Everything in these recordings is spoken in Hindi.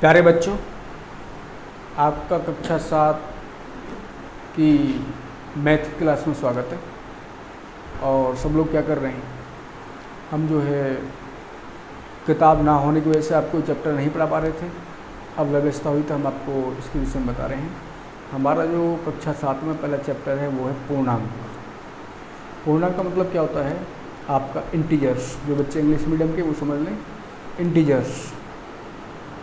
प्यारे बच्चों, आपका कक्षा 7 की मैथ क्लास में स्वागत है। और सब लोग क्या कर रहे हैं, हम जो है किताब ना होने की वजह से आपको चैप्टर नहीं पढ़ा पा रहे थे। अब व्यवस्था हुई तो हम आपको इसके विषय में बता रहे हैं। हमारा जो कक्षा 7 में पहला चैप्टर है वो है पूर्णांक। पूर्णांक का मतलब क्या होता है, आपका इंटीजर्स। जो बच्चे इंग्लिश मीडियम के वो समझ लें, इंटीजर्स।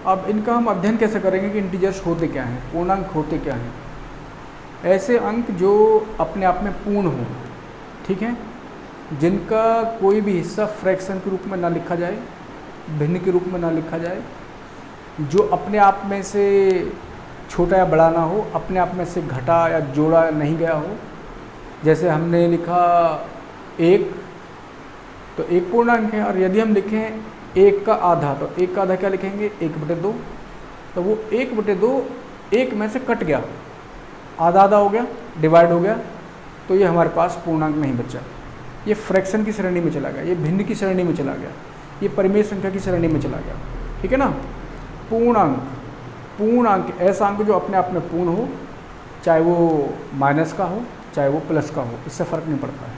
अब इनका हम अध्ययन कैसे करेंगे कि इंटीजर्स होते क्या हैं, पूर्णांक होते क्या हैं। ऐसे अंक जो अपने आप में पूर्ण हों, ठीक है, जिनका कोई भी हिस्सा फ्रैक्शन के रूप में ना लिखा जाए, भिन्न के रूप में ना लिखा जाए, जो अपने आप में से छोटा या बड़ा ना हो, अपने आप में से घटा या जोड़ा नहीं गया हो। जैसे हमने लिखा 1, तो 1 पूर्णांक है। और यदि हम लिखें 1 का आधा, तो 1 का आधा क्या लिखेंगे, 1/2। तो वो 1/2 1 में से कट गया, आधा आधा हो गया, डिवाइड हो गया, तो ये हमारे पास पूर्णांक नहीं बचा। ये फ्रैक्शन की श्रेणी में चला गया, ये भिन्न की श्रेणी में चला गया, ये परिमेय संख्या की श्रेणी में चला गया, ठीक है ना। पूर्णांक ऐसा अंक जो अपने आप में पूर्ण हो, चाहे वो माइनस का हो चाहे वो प्लस का हो, इससे फ़र्क नहीं पड़ता है।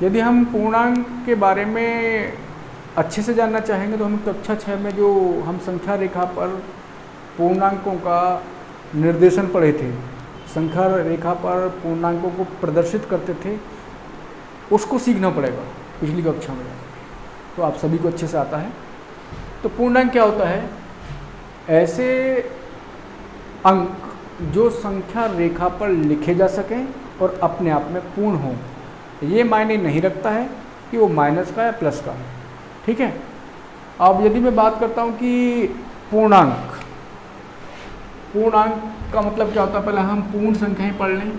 यदि हम पूर्णांक के बारे में अच्छे से जानना चाहेंगे तो हम कक्षा 6 में जो हम संख्या रेखा पर पूर्णांकों का निर्देशन पढ़े थे, संख्या रेखा पर पूर्णांकों को प्रदर्शित करते थे, उसको सीखना पड़ेगा पिछली कक्षा में, तो आप सभी को अच्छे से आता है। तो पूर्णांक क्या होता है, ऐसे अंक जो संख्या रेखा पर लिखे जा सकें और अपने आप में पूर्ण हों। ये मायने नहीं रखता है कि वो माइनस का या प्लस का है, ठीक है। अब यदि मैं बात करता हूँ कि पूर्णांक का मतलब क्या होता है, पहले हम पूर्ण संख्याएं पढ़ लें।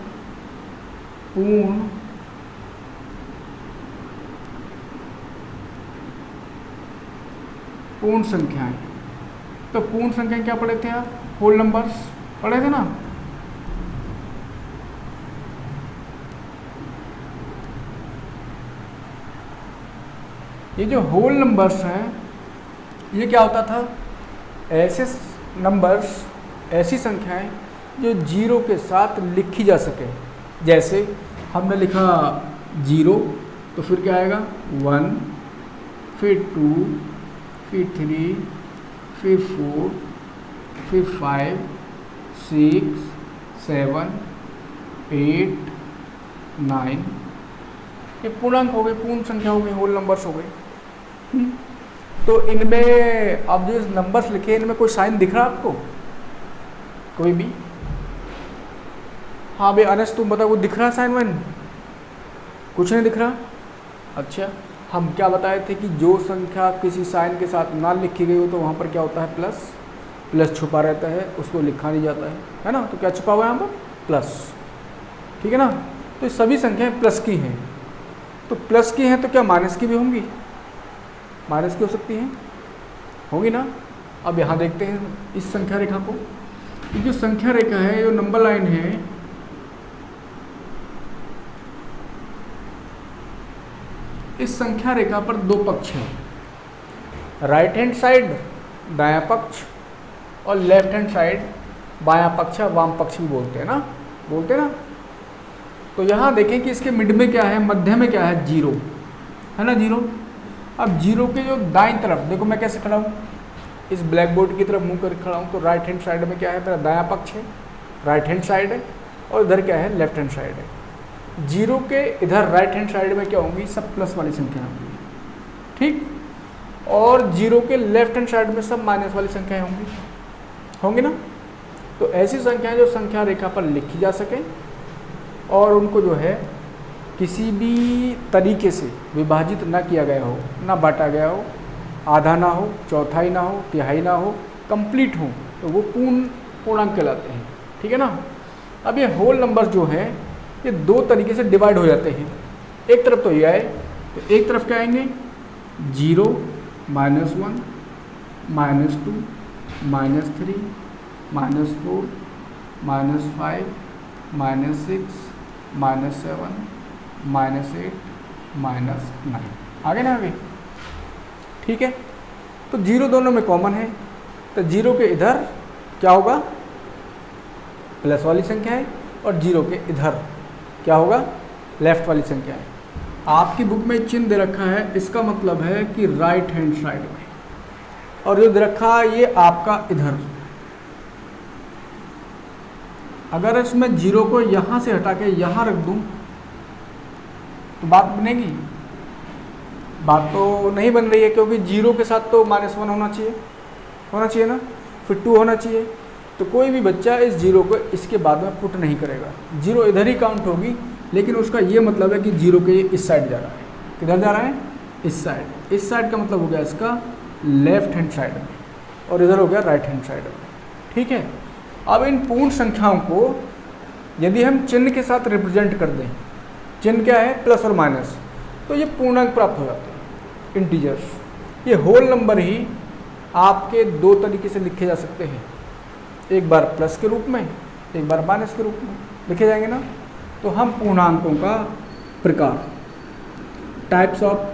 पूर्ण संख्याएं, तो पूर्ण संख्याएं क्या पढ़े थे आप, होल नंबर्स पढ़े थे ना। ये जो होल नंबर्स हैं, ये क्या होता था, ऐसे नंबर्स, ऐसी संख्याएं जो 0 के साथ लिखी जा सके। जैसे हमने लिखा 0, तो फिर क्या आएगा 1, फिर 2, फिर 3, फिर 4, फिर 5, 6, 7, 8, 9। ये पूर्णांक हो गए, पूर्ण संख्या हो गई, होल नंबर्स हो गए। तो इनमें अब जो नंबर्स लिखे, इनमें कोई साइन दिख रहा है आपको, कोई भी? हाँ भाई अनस, तुम बताओ, वो दिख रहा साइन वाइन? कुछ नहीं दिख रहा। अच्छा, हम क्या बताए थे कि जो संख्या किसी साइन के साथ ना लिखी गई हो तो वहाँ पर क्या होता है, प्लस छुपा रहता है, उसको लिखा नहीं जाता है ना। तो क्या छुपा हुआ है यहाँ पर, प्लस, ठीक है ना। तो सभी संख्याएं प्लस की हैं, तो प्लस की हैं तो क्या माइनस की भी होंगी, माइनस की हो सकती हैं, होंगी ना। अब यहाँ देखते हैं इस संख्या रेखा को। ये जो संख्या रेखा है, जो नंबर लाइन है, इस संख्या रेखा पर 2 पक्ष हैं, राइट हैंड साइड दायां पक्ष और लेफ्ट हैंड साइड बायां पक्ष, वाम पक्ष भी बोलते हैं ना। तो यहाँ देखें कि इसके मिड में क्या है, मध्य में क्या है, 0 है ना, 0। अब 0 के जो दाईं तरफ देखो, मैं कैसे खड़ा हूँ, इस ब्लैक बोर्ड की तरफ मुंह कर खड़ा हूँ, तो राइट हैंड साइड में क्या है, मेरा दायां पक्ष है, राइट हैंड साइड है, और इधर क्या है, लेफ्ट हैंड साइड है। 0 के इधर राइट हैंड साइड में क्या होंगी, सब प्लस वाली संख्या होंगी, ठीक। और 0 के लेफ्ट हैंड साइड में सब माइनस वाली संख्याएं होंगी ना। तो ऐसी संख्याएं जो संख्या रेखा पर लिखी जा सके और उनको जो है किसी भी तरीके से विभाजित ना किया गया हो, ना बांटा गया हो, आधा ना हो, चौथाई ना हो, तिहाई ना हो, कंप्लीट हो, तो वो पूर्णांक कहलाते हैं, ठीक है ना। अब ये होल नंबर जो हैं, ये 2 तरीके से डिवाइड हो जाते हैं। एक तरफ तो ये आए, तो एक तरफ क्या आएंगे, 0, -1, -2, -3, -4, -5, -6, -7, -8, -9, आगे ना आगे, ठीक है। तो 0 दोनों में कॉमन है, तो जीरो के इधर क्या होगा, प्लस वाली संख्या है, और जीरो के इधर क्या होगा, लेफ्ट वाली संख्या है। आपकी बुक में चिन्ह दे रखा है, इसका मतलब है कि राइट हैंड साइड में, और जो दे रखा है ये आपका इधर। अगर इसमें जीरो को यहाँ से हटा के यहाँ रख दूँ तो बात बनेगी? बात तो नहीं बन रही है, क्योंकि जीरो के साथ तो -1 होना चाहिए ना, फिर 2 होना चाहिए। तो कोई भी बच्चा इस जीरो को इसके बाद में पुट नहीं करेगा, जीरो इधर ही काउंट होगी, लेकिन उसका ये मतलब है कि जीरो के इस साइड जा रहा है। किधर जा रहा है? इस साइड। इस साइड का मतलब हो गया इसका लेफ्ट हैंड साइड में, और इधर हो गया राइट हैंड साइड में। ठीक है। अब इन पूर्ण संख्याओं को यदि हम चिन्ह के साथ रिप्रेजेंट कर दें, चिन्ह क्या है, प्लस और माइनस, तो ये पूर्णांक प्राप्त हो जाते हैं, इंटीजर्स। ये होल नंबर ही आपके दो तरीके से लिखे जा सकते हैं, एक बार प्लस के रूप में, एक बार माइनस के रूप में लिखे जाएंगे ना। तो हम पूर्णांकों का प्रकार, टाइप्स ऑफ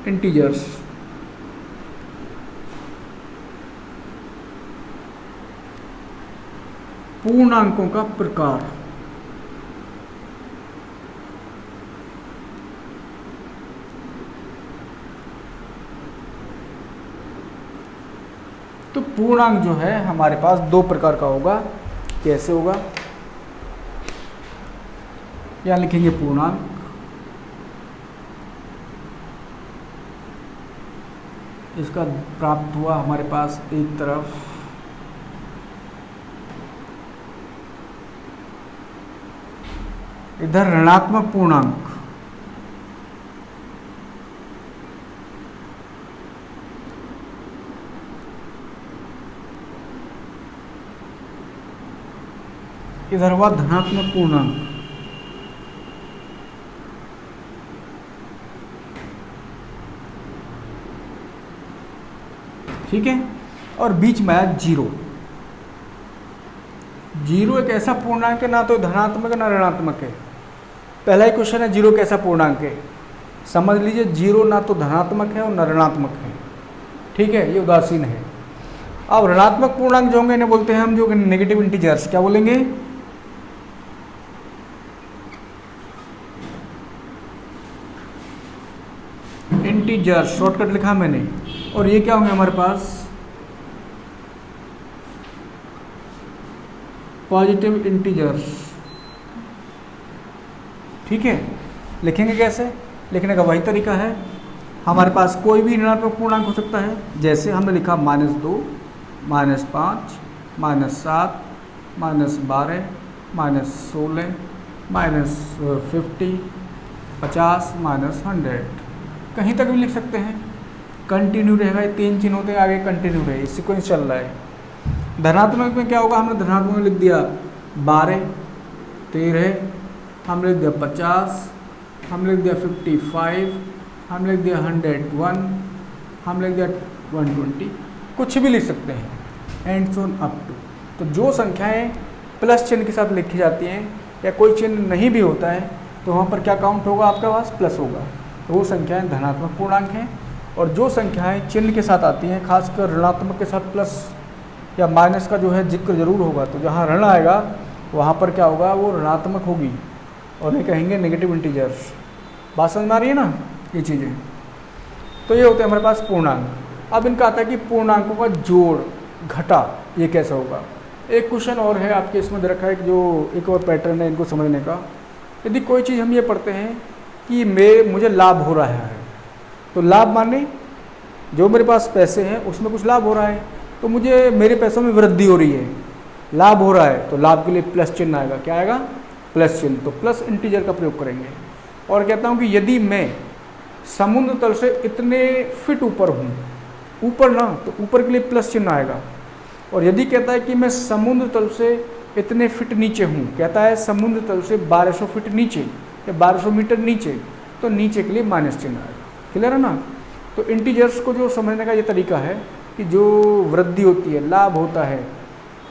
इंटीजर्स, पूर्णांकों का प्रकार। तो पूर्णांक जो है हमारे पास दो प्रकार का होगा। कैसे होगा? यहाँ लिखेंगे पूर्णांक, इसका प्राप्त हुआ हमारे पास एक तरफ इधर ऋणात्मक पूर्णांक, इधर हुआ धनात्मक पूर्णांक। ठीक है। और बीच में आया जीरो। जीरो एक ऐसा पूर्णांक है, ना तो धनात्मक है ना ऋणात्मक है। पहला ही क्वेश्चन है जीरो कैसा पूर्णांक है। समझ लीजिए जीरो ना तो धनात्मक है और ना ऋणात्मक है। ठीक है, ये उदासीन है। अब ऋणात्मक पूर्णांक जो होंगे इन्हें बोलते हैं हम जो नेगेटिव इंटीजर्स। क्या बोलेंगे? इंटीजर्स, शॉर्टकट लिखा मैंने। और ये क्या होंगे हमारे पास? Positive integers. ठीक है। लिखेंगे कैसे? लिखने का वही तरीका है, हमारे पास कोई भी ऋणात्मक पूर्णांक हो सकता है। जैसे हमने लिखा -2, -5, -7, -12, -16, -50, 50, -100। कहीं तक भी लिख सकते हैं, कंटिन्यू रहेगा। ये तीन चिन्ह होते हैं, आगे कंटिन्यू रहे, सीक्वेंस चल रहा है। धनात्मक में क्या होगा? हमने धनात्मक में लिख दिया 12, 13, हमने लिख दिया 50, हमने लिख दिया 55, हमने लिख दिया 101, हमने लिख दिया 120, कुछ भी लिख सकते हैं एंड सो अप टू। तो जो संख्याएं प्लस चिन्ह के साथ लिखी जाती हैं या कोई चिन्ह नहीं भी होता है तो वहाँ पर क्या काउंट होगा? आपके पास प्लस होगा। तो वो संख्याएं धनात्मक पूर्णांक हैं। और जो संख्याएं चिन्ह के साथ आती हैं, खासकर ऋणात्मक के साथ प्लस या माइनस का जो है जिक्र जरूर होगा, तो जहाँ ऋण आएगा वहाँ पर क्या होगा? वो ऋणात्मक होगी और ये कहेंगे नेगेटिव इंटीजर्स। बात समझ में आ रही है ना ये चीज़ें? तो ये होते हैं हमारे पास पूर्णांक। अब इनका आता है कि पूर्णांकों का जोड़ घटा, ये कैसे होगा? एक क्वेश्चन और है आपके इसमें दे रखा है कि जो एक और पैटर्न है इनको समझने का। यदि कोई चीज़ हम ये पढ़ते हैं कि मुझे लाभ हो रहा है, तो लाभ माने जो मेरे पास पैसे हैं उसमें कुछ लाभ हो रहा है, तो मुझे मेरे पैसों में वृद्धि हो रही है, लाभ हो रहा है, तो लाभ के लिए प्लस चिन्ह आएगा। क्या आएगा? प्लस चिन्ह। तो प्लस इंटीजर का प्रयोग करेंगे। और कहता हूँ कि यदि मैं समुद्र तल से इतने फीट ऊपर हूँ, ऊपर ना, तो ऊपर के लिए प्लस चिन्ह आएगा। और यदि कहता है कि मैं समुद्र तल से इतने फीट नीचे हूँ, कहता है समुद्र तल से 1200 फीट नीचे या 1200 मीटर नीचे, तो नीचे के लिए माइनस चिन्ह आएगा। क्लियर है ना? तो इंटीजर्स को जो समझने का ये तरीका है कि जो वृद्धि होती है, लाभ होता है,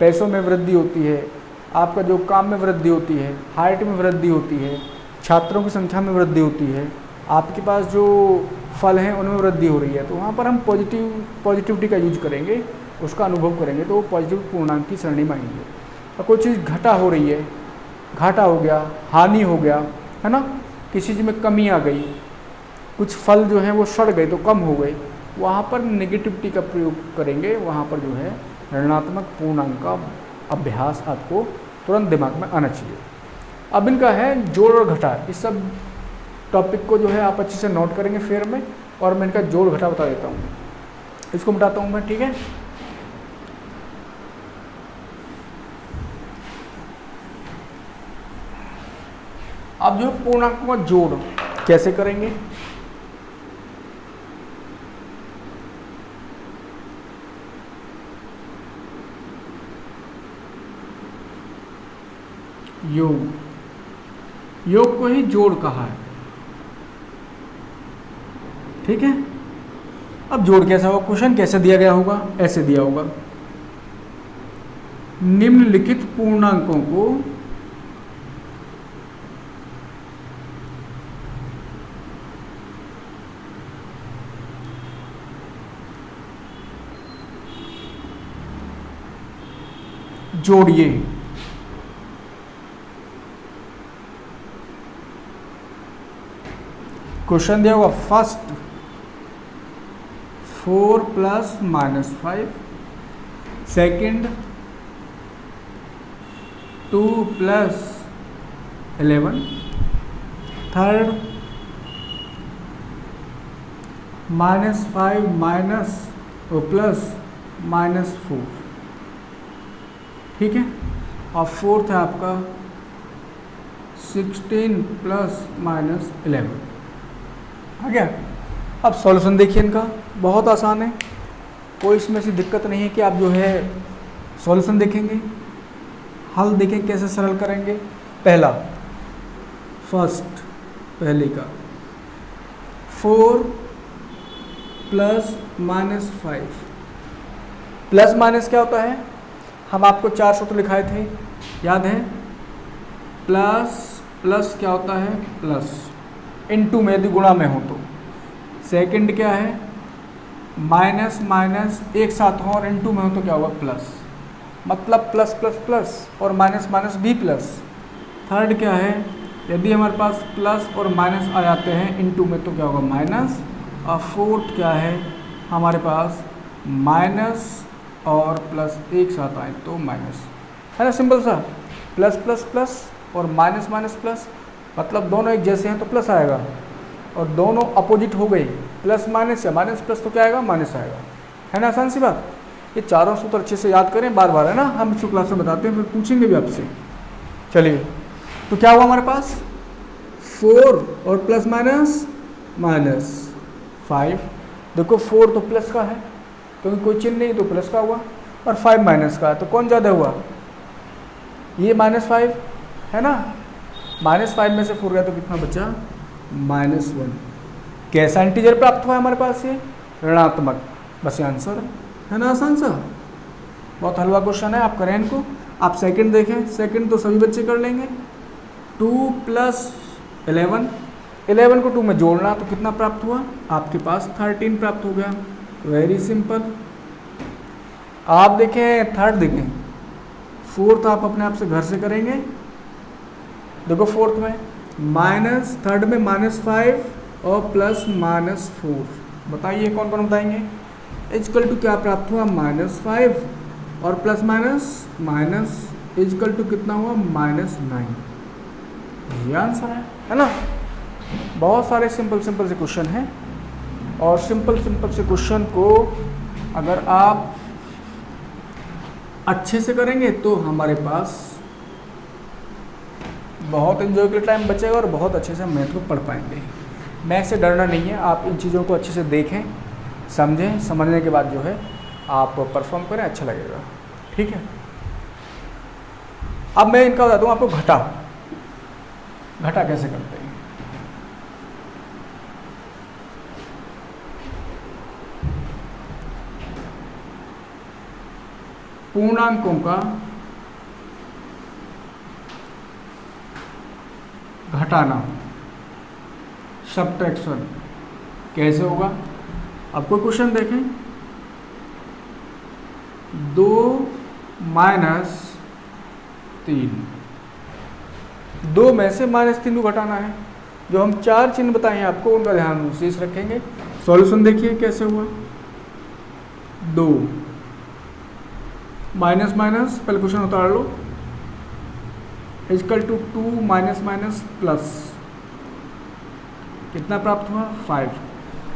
पैसों में वृद्धि होती है, आपका जो काम में वृद्धि होती है, हाइट में वृद्धि होती है, छात्रों की संख्या में वृद्धि होती है, आपके पास जो फल हैं उनमें वृद्धि हो रही है, तो वहाँ पर हम पॉजिटिविटी का यूज करेंगे, उसका अनुभव करेंगे, तो वो पॉजिटिव पूर्णांक की श्रेणी में आएंगे। और कोई चीज़ घटा हो रही है, घाटा हो गया, हानि हो गया, है ना, किसी चीज़ में कमी आ गई, कुछ फल जो है वो सड़ गए तो कम हो गए, वहाँ पर नेगेटिविटी का प्रयोग करेंगे, वहाँ पर जो है ऋणात्मक पूर्णांक का अभ्यास आपको तुरंत दिमाग में आना चाहिए। अब इनका है जोड़ और घटा, इस सब टॉपिक को जो है आप अच्छे से नोट करेंगे फेयर में, और मैं इनका जोड़ घटा बता देता हूँ, इसको मिटाता हूँ मैं, ठीक है। अब जो पूर्णांकों का जोड़ कैसे करेंगे, योग को ही जोड़ कहा है, ठीक है। अब जोड़ कैसा होगा, क्वेश्चन कैसे दिया गया होगा, ऐसे दिया होगा, निम्नलिखित पूर्णांकों को जोड़िए। क्वेश्चन दिया होगा फर्स्ट 4 + -5, सेकंड 2 + 11, थर्ड -5 +4, ठीक है। और फोर्थ है आपका 16 + -11, आ गया। अब सॉल्यूशन देखिए इनका, बहुत आसान है, कोई इसमें से दिक्कत नहीं है कि आप जो है सॉल्यूशन देखेंगे, हल देखें कैसे सरल करेंगे। पहला फर्स्ट, पहले का 4 + -5, प्लस माइनस क्या होता है, हम आपको 4 सूत्र लिखाए थे, याद है, प्लस प्लस क्या होता है, प्लस इनटू में यदि गुणा में हो तो, सेकंड क्या है माइनस माइनस एक साथ हो और इनटू में हो तो क्या होगा प्लस, मतलब प्लस प्लस प्लस और माइनस माइनस भी प्लस। थर्ड क्या है, यदि हमारे पास प्लस और माइनस आ जाते हैं इनटू में तो क्या होगा माइनस। और फोर्थ क्या है हमारे पास माइनस और प्लस एक साथ आए तो माइनस, है ना, सिंपल सा, प्लस प्लस प्लस और माइनस माइनस प्लस, मतलब दोनों एक जैसे हैं तो प्लस आएगा, और दोनों अपोजिट हो गई प्लस माइनस या माइनस प्लस तो क्या आएगा माइनस आएगा, है ना, आसान सी बात। ये चारों सूत्र अच्छे से याद करें बार बार, है ना, हम इसको क्लास में बताते हैं फिर पूछेंगे भी आपसे। चलिए तो क्या हुआ हमारे पास 4 और प्लस माइनस माइनस 5, देखो 4 तो प्लस का है क्योंकि कोई चिन्ह नहीं तो प्लस का हुआ, और 5 माइनस का है तो कौन ज़्यादा हुआ, ये -5 है ना, -5 में से 4 गया तो कितना बचा -1। कैसा इंटीजर प्राप्त हुआ हमारे पास, ये ऋणात्मक, बस ये आंसर है ना, आसान सा, बहुत हलवा क्वेश्चन है, आप करें इनको। आप सेकंड देखें, सेकंड तो सभी बच्चे कर लेंगे, 2 + 11, 11 को 2 में जोड़ना तो कितना प्राप्त हुआ आपके पास 13 प्राप्त हो गया, वेरी सिंपल। आप देखें थर्ड देखें, फोर्थ आप अपने आप से घर से करेंगे, देखो फोर्थ में माइनस, थर्ड में -5 और प्लस -4, बताइए कौन कौन बताएंगे, इजकल टू क्या प्राप्त हुआ -5 और plus minus minus equal to कितना हुआ -9, ये आंसर है ना। बहुत सारे सिंपल सिंपल से क्वेश्चन हैं, और सिंपल सिंपल से क्वेश्चन को अगर आप अच्छे से करेंगे तो हमारे पास बहुत एंजॉय के टाइम बचेगा और बहुत अच्छे से हम मैथ को पढ़ पाएंगे। मैथ से डरना नहीं है, आप इन चीज़ों को अच्छे से देखें, समझें, समझने के बाद जो है आप परफॉर्म करें, अच्छा लगेगा, ठीक है। अब मैं इनका बता दूँ आपको घटा, घटा कैसे करते हैं। पूर्णांकों का घटाना, सब्ट्रैक्शन कैसे होगा? अब कोई क्वेश्चन देखें, 2 माइनस 3, 2 में से -3 को घटाना है। जो हम 4 चिन्ह बताए हैं आपको उनका ध्यान विशेष रखेंगे। सॉल्यूशन देखिए कैसे हुआ, 2 माइनस माइनस पहले क्वेश्चन उतार लो, equal to 2 minus minus plus, कितना प्राप्त हुआ 5।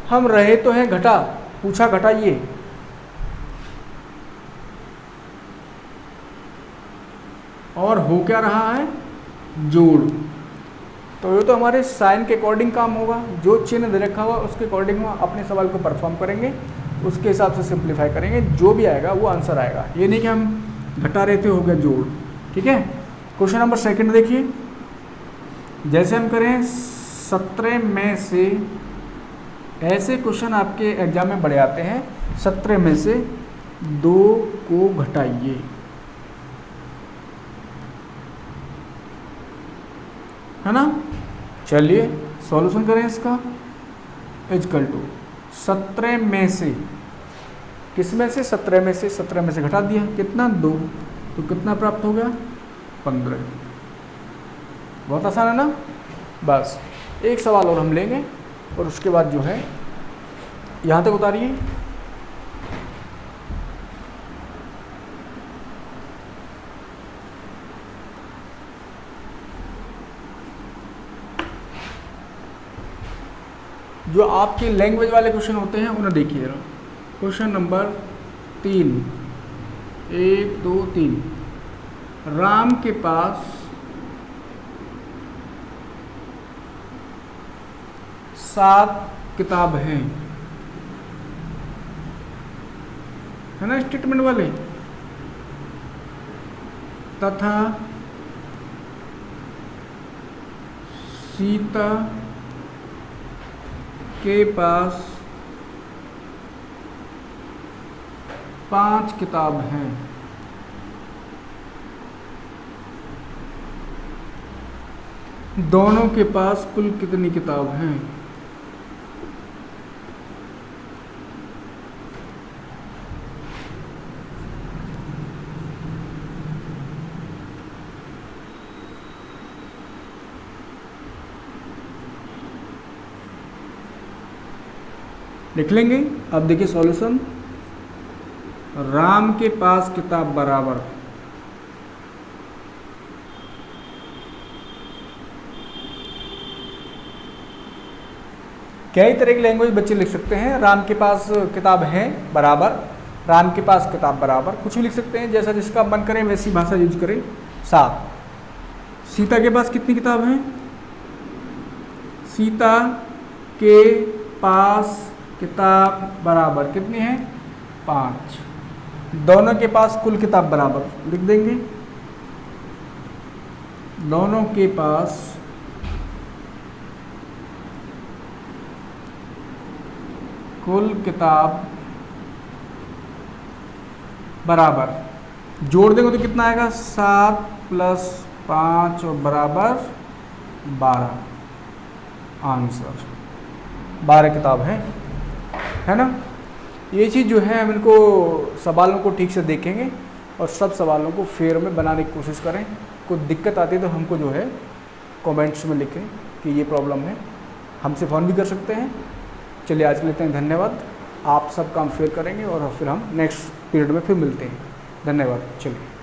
हम रहे तो हैं घटा, पूछा घटाइए, और हो क्या रहा है जोड़। तो ये तो हमारे साइन के अकॉर्डिंग काम होगा, जो चिन्ह दे रखा हुआ उसके अकॉर्डिंग हम अपने सवाल को परफॉर्म करेंगे, उसके हिसाब से सिंप्लीफाई करेंगे, जो भी आएगा वो आंसर आएगा। ये नहीं कि हम घटा रहे थे हो गया जोड़। ठीक है, क्वेश्चन नंबर 2 देखिए, जैसे हम करें 17 में से, ऐसे क्वेश्चन आपके एग्जाम में बड़े आते हैं, 17 में से 2 को घटाइए, है ना। चलिए सॉल्यूशन करें इसका, इक्वल टू 17 में से, किस में से 17 में से, 17 में से घटा दिया कितना 2, तो कितना प्राप्त हो गया 15। बहुत आसान है ना। बस एक सवाल और हम लेंगे और उसके बाद जो है यहाँ तक उतारिए। जो आपके लैंग्वेज वाले क्वेश्चन होते हैं उन्हें देखिए जरा। क्वेश्चन नंबर 3, 1 2 3, राम के पास 7 किताब हैं, है ना स्टेटमेंट वाले, तथा सीता के पास 5 किताब हैं। दोनों के पास कुल कितनी किताब हैं? लिख लेंगे। अब देखिए सॉल्यूशन, राम के पास किताब बराबर, कई तरह की लैंग्वेज बच्चे लिख सकते हैं। राम के पास किताब है बराबर, राम के पास किताब बराबर, कुछ भी लिख सकते हैं, जैसा जिसका मन करे वैसी भाषा यूज करें। 7, सीता के पास कितनी किताब है? सीता के पास किताब बराबर कितनी है? 5। दोनों के पास कुल किताब बराबर लिख देंगे, दोनों के पास कुल किताब बराबर, जोड़ देंगे तो कितना आएगा 7 + 5 और बराबर 12। आंसर 12 किताब है ना। ये चीज़ जो है हम इनको सवालों को ठीक से देखेंगे और सब सवालों को फेयर में बनाने की कोशिश करें। कोई दिक्कत आती है तो हमको जो है कमेंट्स में लिखें कि ये प्रॉब्लम है, हमसे फ़ोन भी कर सकते हैं। चलिए आज के लिए इतना ही, धन्यवाद। आप सब काम फेयर करेंगे और फिर हम नेक्स्ट पीरियड में फिर मिलते हैं। धन्यवाद। चलिए।